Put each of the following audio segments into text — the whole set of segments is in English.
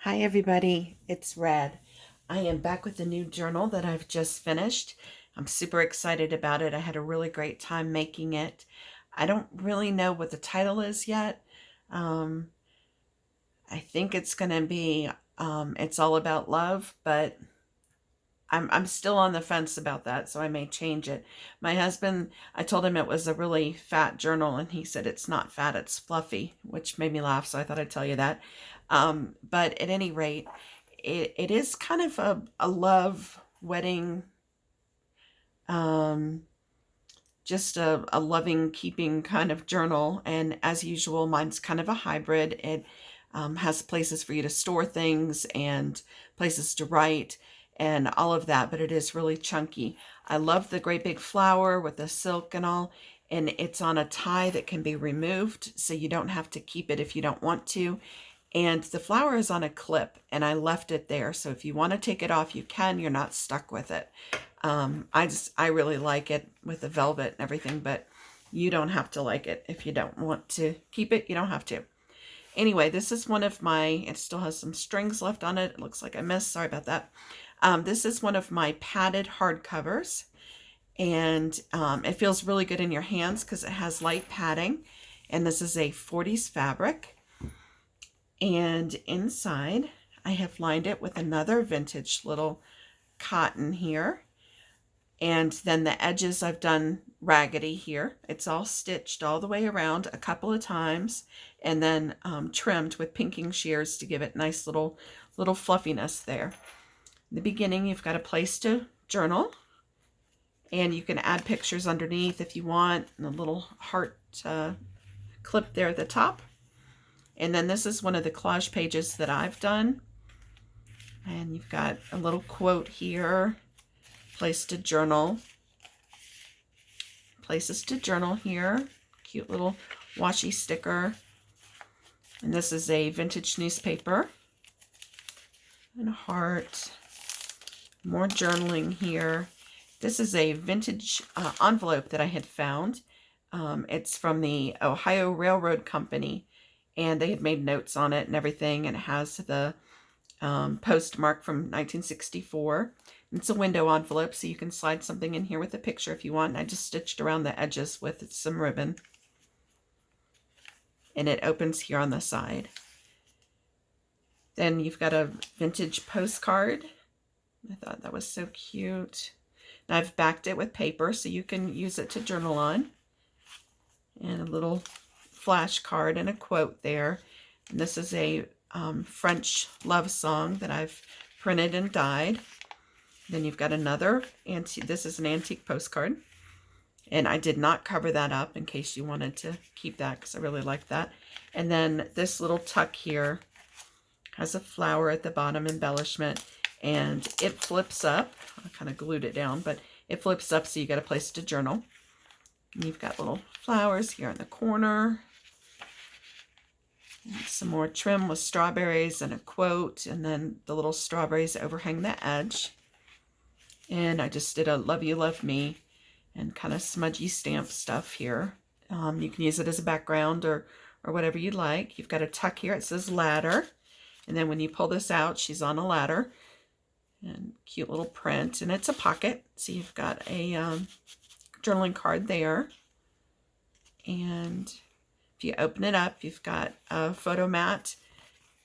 Hi everybody, it's Red. I am back with a new journal that I've just finished. I'm super excited about it. I had a really great time making it. I don't really know what the title is yet. Um, I think it's going to be It's All About Love, but I'm still on the fence about that, so I may change it. My husband, I told him it was a really fat journal, and he said it's not fat, it's fluffy, which made me laugh, so I thought I'd tell you that. But at any rate, it is kind of a love wedding, um, just a loving keeping kind of journal. And as usual, mine's kind of a hybrid. It has places for you to store things and places to write and all of that, but it is really chunky. I love the great big flower with the silk and all, and it's on a tie that can be removed, so you don't have to keep it if you don't want to. And the flower is on a clip, and I left it there, so if you want to take it off, you can. You're not stuck with it. I really like it with the velvet and everything, but you don't have to like it. If you don't want to keep it, you don't have to. Anyway, this is one of my, it still has some strings left on it. It looks like I missed, sorry about that. This is one of my padded hardcovers, and it feels really good in your hands because it has light padding. And this is a 40s fabric. And inside, I have lined it with another vintage little cotton here. And then the edges I've done raggedy here. It's all stitched all the way around a couple of times and then trimmed with pinking shears to give it nice little fluffiness there. In the beginning, you've got a place to journal, and you can add pictures underneath if you want, and a little heart clip there at the top. And then this is one of the collage pages that I've done. And you've got a little quote here, place to journal, places to journal here, cute little washi sticker. And this is a vintage newspaper and a heart. More journaling here. This is a vintage envelope that I had found. It's from the Ohio Railroad Company, and they had made notes on it and everything, and it has the postmark from 1964. It's a window envelope, so you can slide something in here with a picture if you want. And I just stitched around the edges with some ribbon. And it opens here on the side. Then you've got a vintage postcard. I thought that was so cute. And I've backed it with paper so you can use it to journal on. And a little flash card and a quote there. And this is a French love song that I've printed and dyed. Then you've got another antique. This is an antique postcard. And I did not cover that up in case you wanted to keep that because I really like that. And then this little tuck here has a flower at the bottom embellishment, and it flips up. I kind of glued it down, but it flips up so you got a place to journal. And you've got little flowers here in the corner. And some more trim with strawberries and a quote, and then the little strawberries overhang the edge. And I just did a love you, love me, and kind of smudgy stamp stuff here. You can use it as a background or whatever you like. You've got a tuck here. It says ladder. And then when you pull this out, she's on a ladder. And cute little print. And it's a pocket. So you've got a journaling card there. And if you open it up, you've got a photo mat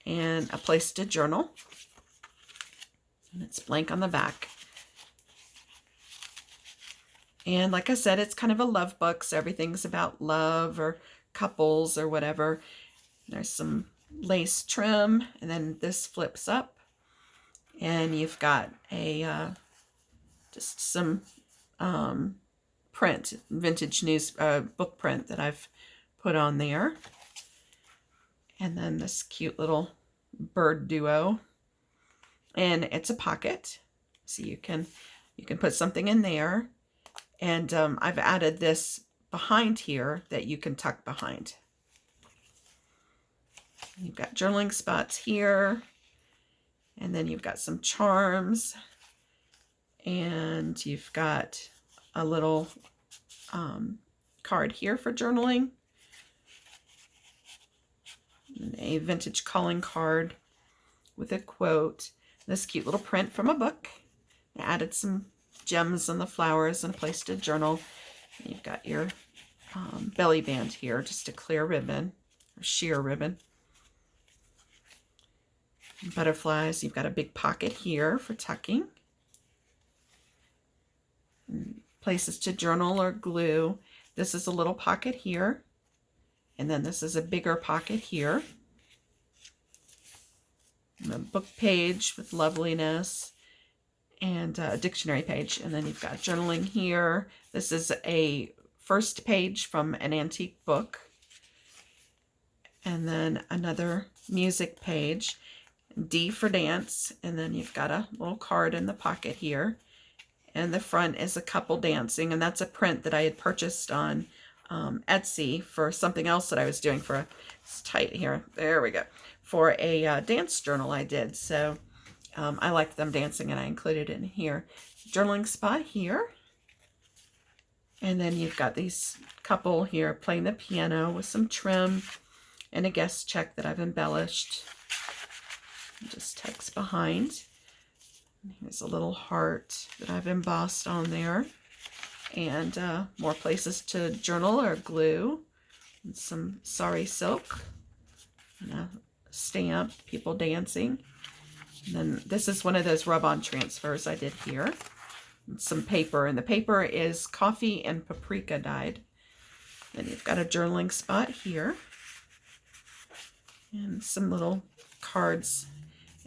and a place to journal. And it's blank on the back. And like I said, it's kind of a love book, so everything's about love or couples or whatever. There's some lace trim, and then this flips up. And you've got a just some print, vintage news book print that I've put on there. And then this cute little bird duo. And it's a pocket, so you can put something in there. And I've added this behind here that you can tuck behind. You've got journaling spots here. And then you've got some charms. And you've got a little card here for journaling. And a vintage calling card with a quote. This cute little print from a book. I added some gems on the flowers and a place to journal. You've got your belly band here, just a clear ribbon or sheer ribbon. Butterflies. You've got a big pocket here for tucking. And places to journal or glue. This is a little pocket here. And then this is a bigger pocket here. And a book page with loveliness. And a dictionary page. And then you've got journaling here. This is a first page from an antique book. And then another music page. D for dance. And then you've got a little card in the pocket here. And the front is a couple dancing. And that's a print that I had purchased on Etsy for something else that I was doing for it's tight here. There we go. For a dance journal I did. So I liked them dancing and I included it in here. Journaling spot here. And then you've got these couple here playing the piano with some trim and a guest check that I've embellished. Just text behind. And here's a little heart that I've embossed on there. And more places to journal or glue. And some sari silk. And a stamp, people dancing. And then this is one of those rub-on transfers I did here. And some paper. And the paper is coffee and paprika dyed. Then you've got a journaling spot here. And some little cards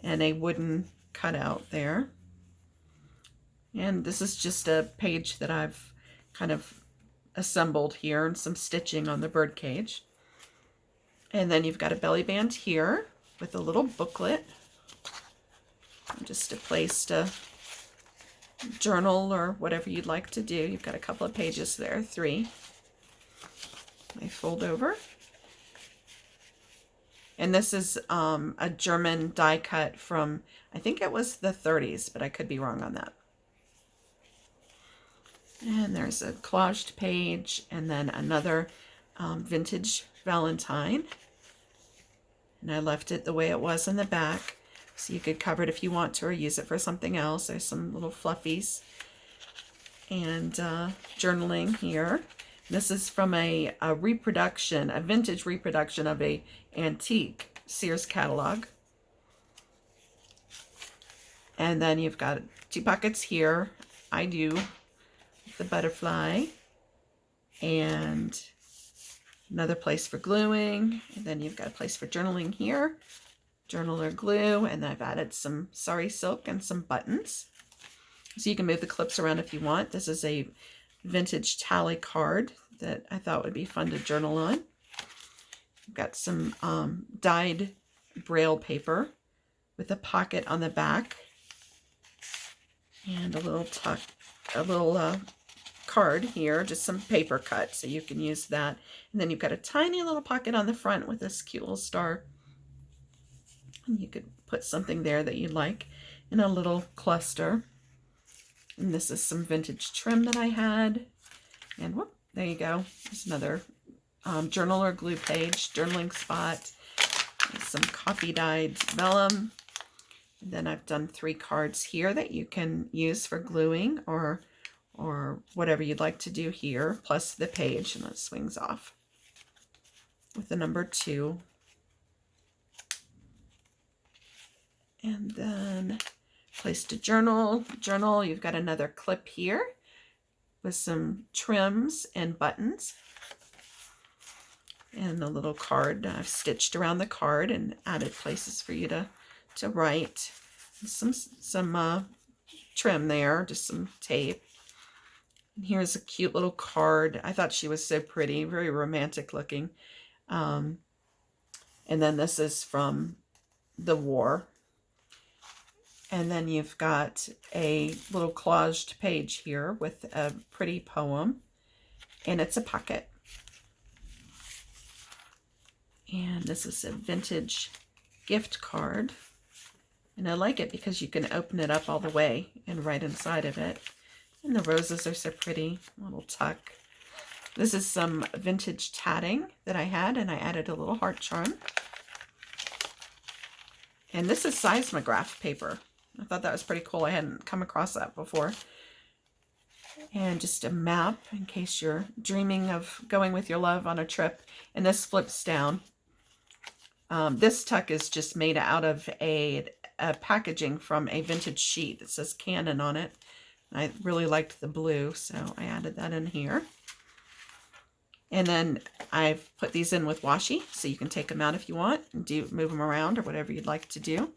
and a wooden cutout there. And this is just a page that I've kind of assembled here and some stitching on the bird cage. And then you've got a belly band here with a little booklet. Just a place to journal or whatever you'd like to do. You've got a couple of pages there, 3. I fold over. And this is a German die cut from, I think it was the 30s, but I could be wrong on that. And there's a collaged page and then another vintage Valentine. And I left it the way it was in the back. So you could cover it if you want to or use it for something else. There's some little fluffies. And journaling here. This is from a reproduction, a vintage reproduction of a antique Sears catalog. And then you've got 2 pockets here. I do the butterfly. And another place for gluing. And then you've got a place for journaling here. Journal or glue. And I've added some sari silk and some buttons. So you can move the clips around if you want. This is a vintage tally card that I thought would be fun to journal on. I've got some dyed braille paper with a pocket on the back and a little card here, just some paper cut, so you can use that. And then you've got a tiny little pocket on the front with this cute little star. And you could put something there that you'd like in a little cluster. And this is some vintage trim that I had. And whoop, there you go. There's another journal or glue page, journaling spot, some coffee dyed vellum. And then I've done 3 cards here that you can use for gluing or whatever you'd like to do here, plus the page, and it swings off with the number 2. And then place to journal. You've got another clip here with some trims and buttons. And a little card I've stitched around the card and added places for you to write. Some trim there, just some tape. And here's a cute little card. I thought she was so pretty, very romantic looking. And then this is from the war. And then you've got a little collaged page here with a pretty poem. And it's a pocket. And this is a vintage gift card. And I like it because you can open it up all the way and write inside of it. And the roses are so pretty. A little tuck. This is some vintage tatting that I had, and I added a little heart charm. And this is seismograph paper. I thought that was pretty cool. I hadn't come across that before. And just a map in case you're dreaming of going with your love on a trip. And this flips down. This tuck is just made out of a packaging from a vintage sheet. It says Canon on it. I really liked the blue, so I added that in here. And then I've put these in with washi, so you can take them out if you want and move them around or whatever you'd like to do.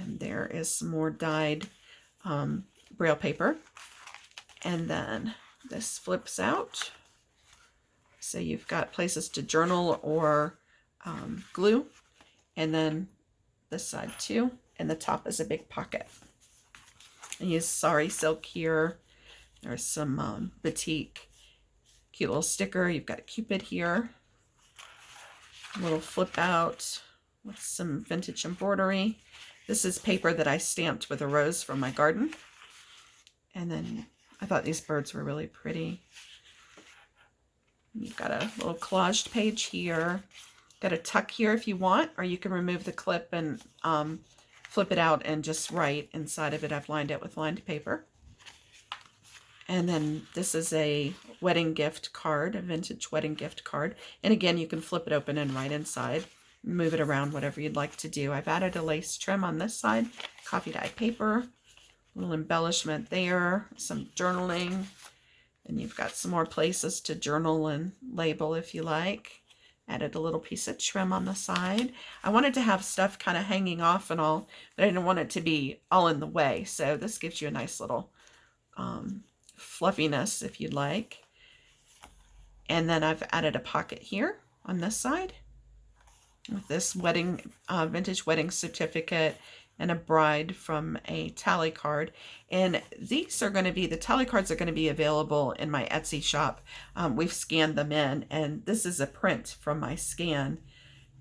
And there is some more dyed Braille paper. And then this flips out. So you've got places to journal or glue. And then this side too. And the top is a big pocket. I use Sari Silk here. There's some batik. Cute little sticker. You've got a Cupid here. A little flip out with some vintage embroidery. This is paper that I stamped with a rose from my garden. And then I thought these birds were really pretty. You've got a little collaged page here. Got a tuck here if you want, or you can remove the clip and flip it out and just write inside of it. I've lined it with lined paper. And then this is a wedding gift card, a vintage wedding gift card. And again, you can flip it open and write inside. Move it around, whatever you'd like to do. I've added a lace trim on this side, coffee dye paper, a little embellishment there, some journaling. And you've got some more places to journal and label if you like. Added a little piece of trim on the side. I wanted to have stuff kind of hanging off and all, but I didn't want it to be all in the way. So this gives you a nice little fluffiness if you'd like. And then I've added a pocket here on this side with this wedding vintage wedding certificate and a bride from a tally card. And these are going to be, the tally cards are going to be available in my Etsy shop. We've scanned them in, and this is a print from my scan.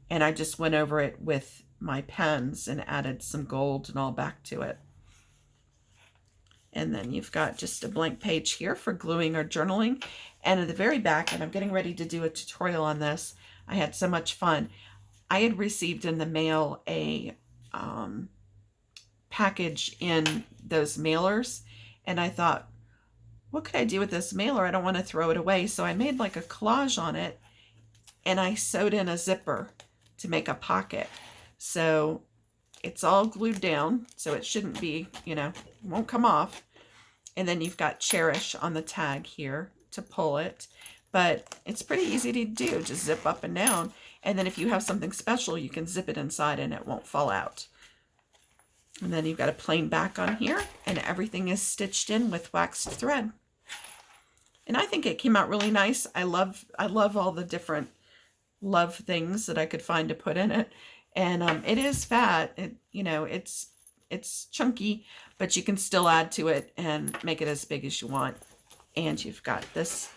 And I just went over it with my pens and added some gold and all back to it. And then you've got just a blank page here for gluing or journaling. And at the very back, and I'm getting ready to do a tutorial on this, I had so much fun. I had received in the mail a package in those mailers, and I thought, what could I do with this mailer? I don't want to throw it away. So I made like a collage on it, and I sewed in a zipper to make a pocket. So it's all glued down, so it shouldn't be, won't come off. And then you've got Cherish on the tag here to pull it. But it's pretty easy to do, just zip up and down. And then if you have something special, you can zip it inside and it won't fall out. And then you've got a plain back on here, and everything is stitched in with waxed thread. And I think it came out really nice. I love all the different love things that I could find to put in it. And it is fat. It's chunky, but you can still add to it and make it as big as you want. And you've got this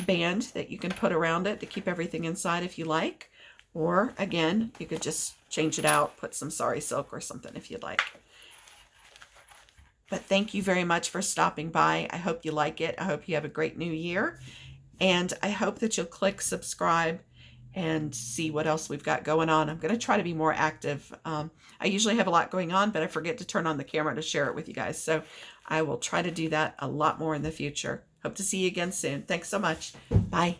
band that you can put around it to keep everything inside if you like. Or again, you could just change it out, put some Sari Silk or something if you'd like. But thank you very much for stopping by. I hope you like it. I hope you have a great new year. And I hope that you'll click subscribe and see what else we've got going on. I'm going to try to be more active. I usually have a lot going on, but I forget to turn on the camera to share it with you guys. So I will try to do that a lot more in the future. Hope to see you again soon. Thanks so much. Bye.